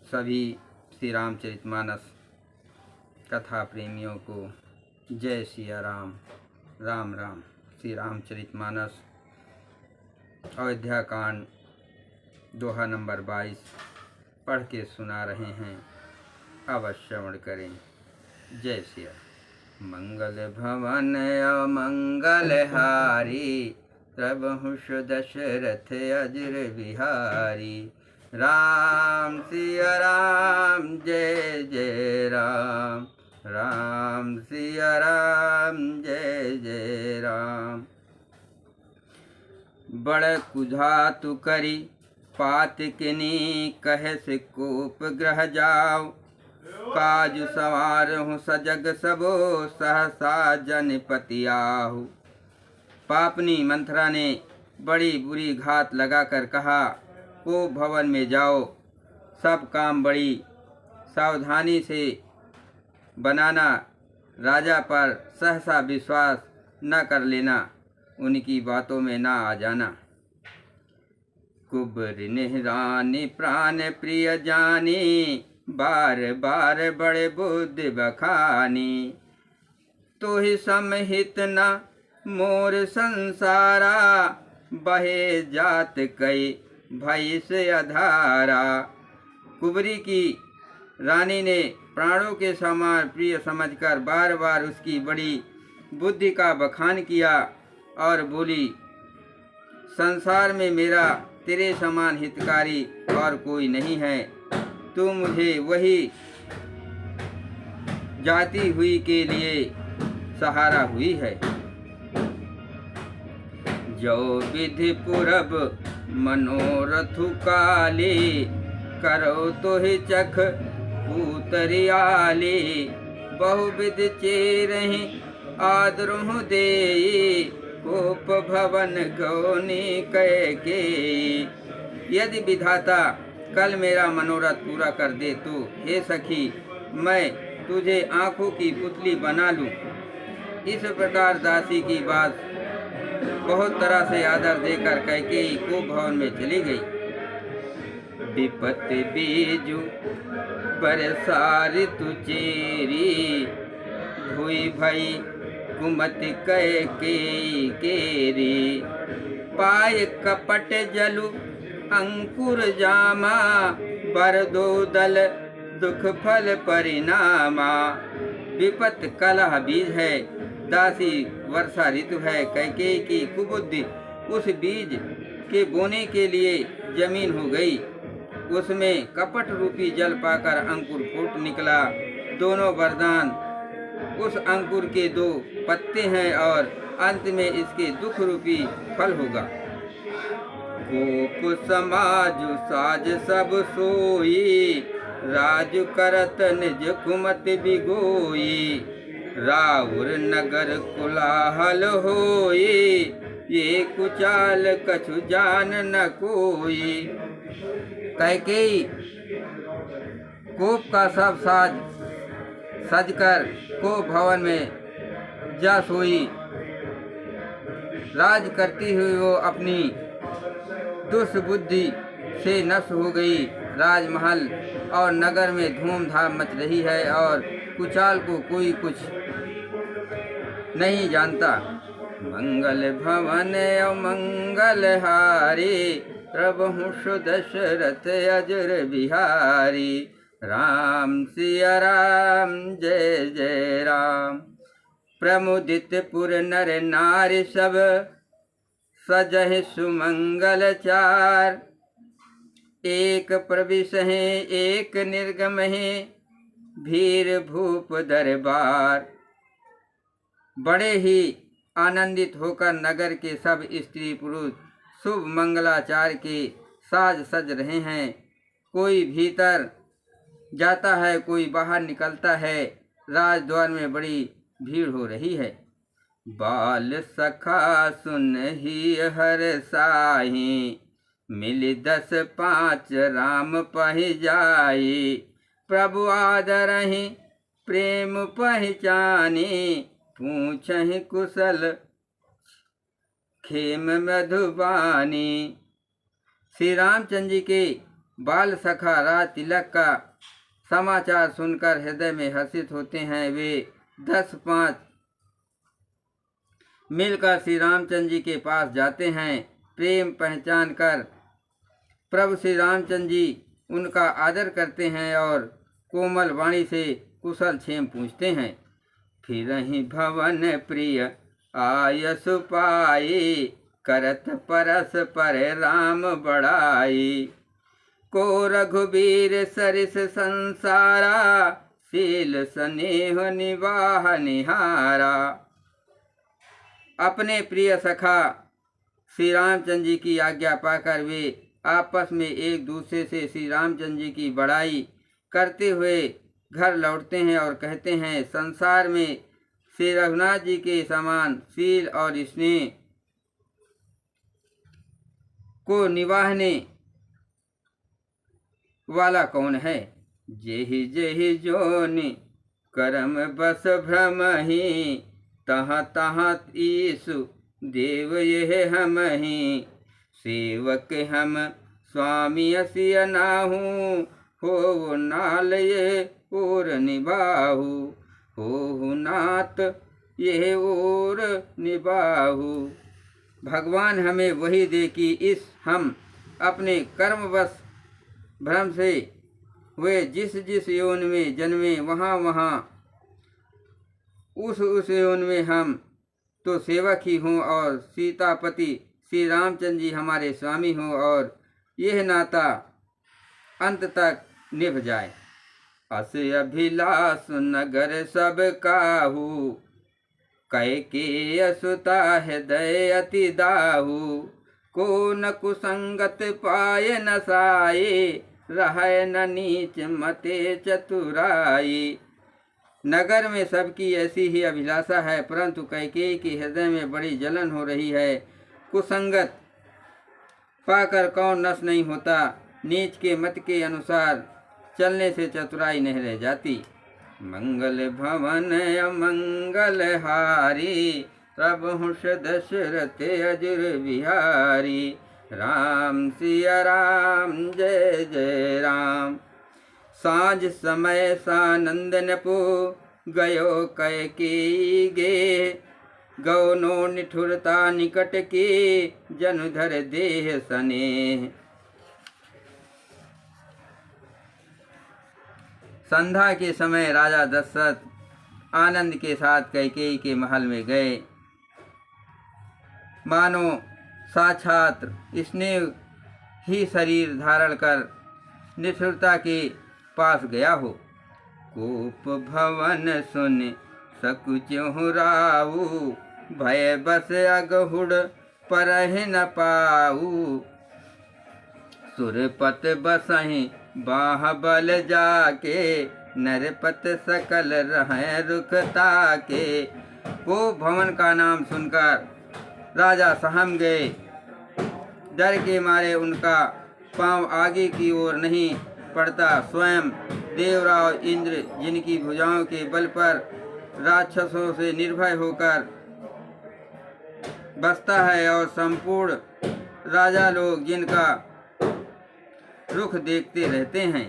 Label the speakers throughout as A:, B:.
A: सभी श्री रामचरितमानस कथा प्रेमियों को जय सिया राम। राम राम। श्री रामचरितमानस अयोध्या कांड दोहा नंबर 22 पढ़ के सुना रहे हैं, अवश्य श्रवण करें। जय सिया। मंगल भवन अमंगल हारी, प्रभु दशरथ अजर बिहारी। राम सिया राम जय जय राम, राम सिया राम जय जय राम। बड़ कुधातु करी पात किनी, कहे से कोप ग्रह जाओ। काज सवार हूँ सजग सबो, सहसा जनपति आहु। पापनी मंथरा ने बड़ी बुरी घात लगाकर कहा, को भवन में जाओ, सब काम बड़ी सावधानी से बनाना, राजा पर सहसा विश्वास न कर लेना, उनकी बातों में ना आ जाना। कुबर निहरानी प्राण प्रिय जानी, बार बार बड़े बुद्धि बखानी। तो ही समहित न मोर संसारा, बहे जात कई भय से अधारा। कुबरी की रानी ने प्राणों के समान प्रिय समझकर बार बार उसकी बड़ी बुद्धि का बखान किया और बोली, संसार में मेरा तेरे समान हितकारी और कोई नहीं है। तू मुझे वही जाती हुई के लिए सहारा हुई है। जो विधि पुरब मनोरथु काले, करो तो ही चख पूतरियाले। बहुविध चेरहि आदरहु देई, कोप भवन गौनी कह के। यदि विधाता कल मेरा मनोरथ पूरा कर दे तो हे सखी, मैं तुझे आंखों की पुतली बना लूं। इस प्रकार दासी की बात बहुत तरह से आदर देकर कैकेयी को भवन में चली गई। विपत्ति बीजु बरसारी तु चेरी, हुई भई कुमति कैकेयी केरी। पाय कपट जलु अंकुर जामा, बर दो दल दुख फल परिणामा। विपत कलह बीज है, दासी वर्षा ऋतु है। कैकेयी की कुबुद्धि उस बीज के बोने के लिए जमीन हो गई। उसमें कपट रूपी जल पाकर अंकुर फूट निकला। दोनों वरदान उस अंकुर के 2 पत्ते हैं और अंत में इसके दुख रूपी फल होगा। कोप समाजु साज सब सोई, राजु करत निज कुमति बिगोई। राउर नगर कुलाहल होई, ये कुचाल कछु जान न कोई। कैकेयी कोप का सब साज सजकर को भवन में जा सोई। राज करती हुई वो अपनी दुष्बुद्धि से नष्ट हो गई। राजमहल और नगर में धूमधाम मच रही है और कुचाल को कोई कुछ नहीं जानता। मंगल भवन अमंगल हारी, प्रभु दशरथ अजर बिहारी। राम सिया राम जय जय राम। प्रमुदित पुर नर नारी सब, सजहि सुमंगल चार। एक प्रविश है एक निर्गम है, भीर भूप दरबार। बड़े ही आनंदित होकर नगर के सब स्त्री पुरुष शुभ मंगलाचार के साज सज रहे हैं। कोई भीतर जाता है, कोई बाहर निकलता है। राजद्वार में बड़ी भीड़ हो रही है। बाल सखा सुन ही हर साही, मिल 10 5 राम पहि जाई। प्रभु आदरहि प्रेम पहचानी, पूछहि कुशल खेम मधुबानी। श्री रामचंद्र जी के बाल सखा राज तिलक का समाचार सुनकर हृदय में हर्षित होते हैं। वे 10-5 मिलकर श्री रामचंद्र जी के पास जाते हैं। प्रेम पहचान कर प्रभु श्री रामचंद्र जी उनका आदर करते हैं और कोमल वाणी से कुशल क्षेम पूछते हैं। फिर ही भवन प्रिय आयस पाई, करत परस पर राम बड़ाई। को रघुबीर सरिस संसारा, शील स्नेह निवाह निहारा। अपने प्रिय सखा श्री रामचंद्र जी की आज्ञा पाकर वे आपस में एक दूसरे से श्री रामचंद्र जी की बड़ाई करते हुए घर लौटते हैं और कहते हैं, संसार में श्री रघुनाथ जी के समान शील और स्नेह को निभाने वाला कौन है। जेहि जेहि जोनि करम बस भ्रम ही, तहाँ तहाँ ईसु देव यह हम ही। सेवक हम स्वामी असिय नाहू, हो नाल ये और निभाहू। हो नाथ ये और निभाहू। भगवान हमें वही दे कि इस हम अपने कर्मवश भ्रम से वे जिस जिस योन में जन्मे वहाँ वहाँ उस योन में हम तो सेवक ही हों और सीतापति श्री रामचंद्र जी हमारे स्वामी हों और यह नाता अंत तक निभ जाए। अस अभिलाष नगर सब काहू, कैकेयी सुता हृदय अति दाहू। को न कुसंगत पाए न साये, रहे न नीच मते चतुराई। नगर में सबकी ऐसी ही अभिलाषा है, परंतु कैकेयी के हृदय में बड़ी जलन हो रही है। कुसंगत पाकर कौन नष्ट नहीं होता। नीच के मत के अनुसार चलने से चतुराई नहीं रह जाती। मंगल भवन अमंगल हारी, प्रभु दशरथ अजुर बिहारी। राम सिया राम जय जय राम। सांझ समय सानंद नपो, गयो कैकेयी गे। गौनो निठुरता निकट के, जनुधर देह सनेह। संध्या के समय राजा दशरथ आनंद के साथ कैकेयी के महल में गए। मानो साक्षात स्नेह ही शरीर धारण कर निठुरता के पास गया हो। कोप भवन सुन सकुचहु राऊ, भय बस अगहुड़ परहि न पाऊ। सुरपत बसहि बाहबल जाके, नरपत सकल रहें रुकता के। वो भवन का नाम सुनकर राजा सहम गए। डर के मारे उनका पांव आगे की ओर नहीं पड़ता। स्वयं देवराव इंद्र जिनकी भुजाओं के बल पर राक्षसों से निर्भय होकर बसता है और संपूर्ण राजा लोग जिनका रुख देखते रहते हैं।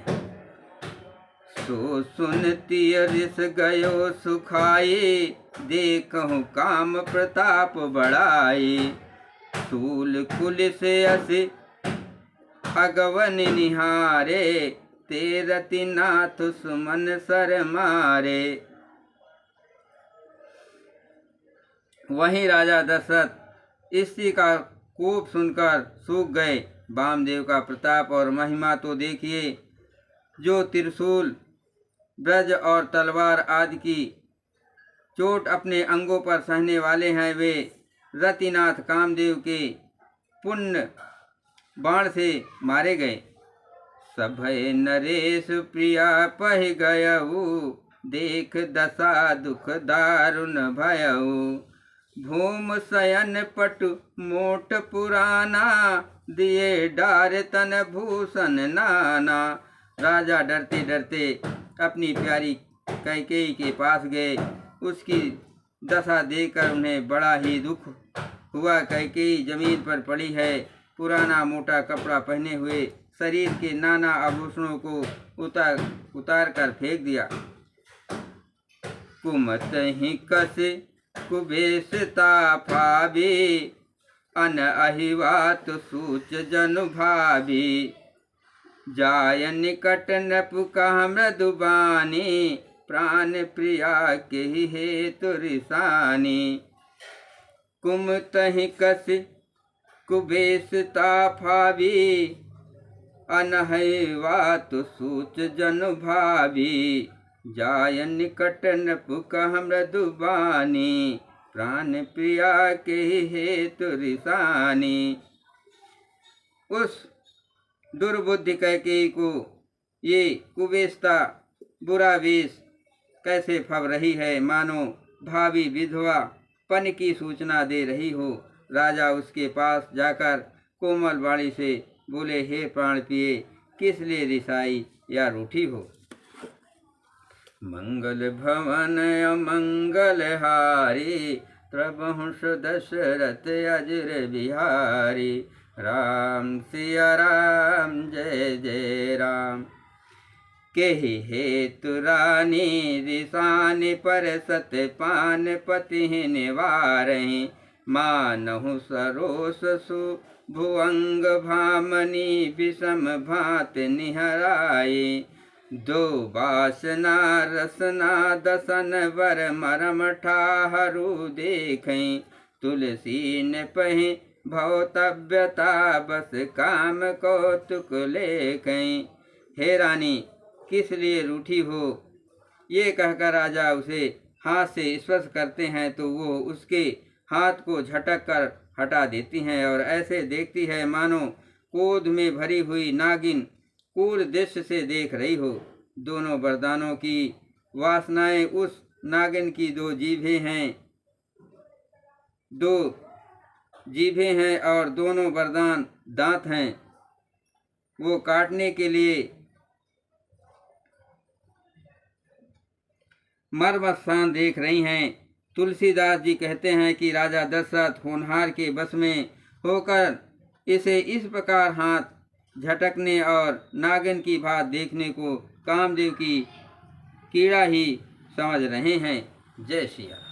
A: सो सुनती रिस गयो सुखाई, देखहु काम प्रताप बढ़ाई। सूल कुल से असी अगवन निहारे, तेरति नाथ सुमन सर मारे। वहीं राजा दशरथ इसी का कोप सुनकर सूख गए। वामदेव का प्रताप और महिमा तो देखिए, जो त्रिशूल ब्रज और तलवार आदि की चोट अपने अंगों पर सहने वाले हैं। वे रतिनाथ कामदेव के पुण्य बाण से मारे गए। सभय नरेश प्रिया पह गयऊ, देख दशा दुख दारुण भयऊ। भूम शयन पटु मोट पुराना, दिए डार तन भूषण नाना। राजा डरते डरते अपनी प्यारी कैकेयी के पास गए। उसकी दशा देखकर उन्हें बड़ा ही दुख हुआ। कैकेयी जमीन पर पड़ी है, पुराना मोटा कपड़ा पहने हुए शरीर के नाना आभूषणों को उतार कर फेंक दिया। कुमत ही कस कुबेशता फाबी, अन अहिवात सूच जनु भाभी। जाय निकट नपुका मृदुबानी, प्राण प्रिया के हेतु रिसानी। कुमत ही कस कुबेशता फाबी, अनहैवात सूच जनु भाभी। जाय निकट नपुका मृदुबानी, प्राण प्रिया के हेतु रिसानी। उस दुर्बुद्धि कैकेयी को ये कुबेशता बुरा वेश कैसे फब रही है, मानो भावी विधवा पन की सूचना दे रही हो। राजा उसके पास जाकर कोमल वाणी से बोले, हे प्राण प्रिय, किस लिए रिसाई या रूठी हो। मंगल भवन अमंगल हारी, प्रभुंष दशरथ अजर बिहारी। राम सिया राम जय जय राम। केहि हेतु रानी रिसानी, पर सतपान पति निवारहि। मानहु सरोस सुभुअंग भामनी, विषम भात निहराई। दो बासना रसना दसन वर, मरम ठाहरु देखई। तुलसी न पहि भवतव्यता, बस काम कौतुक लेखई। हे रानी, किस लिए रूठी हो। ये कहकर राजा उसे हाथ से स्पर्श करते हैं तो वो उसके हाथ को झटक कर हटा देती हैं और ऐसे देखती है मानो क्रोध में भरी हुई नागिन क्रूर दृश्य से देख रही हो। दोनों वरदानों की वासनाएं उस नागिन की दो जीभें हैं और दोनों वरदान दांत हैं। वो काटने के लिए मर्मस्थान देख रही हैं। तुलसीदास जी कहते हैं कि राजा दशरथ होनहार के बस में होकर इसे इस प्रकार हाथ झटकने और नागिन की भांति देखने को कामदेव की कीड़ा ही समझ रहे हैं। जय श्री राम।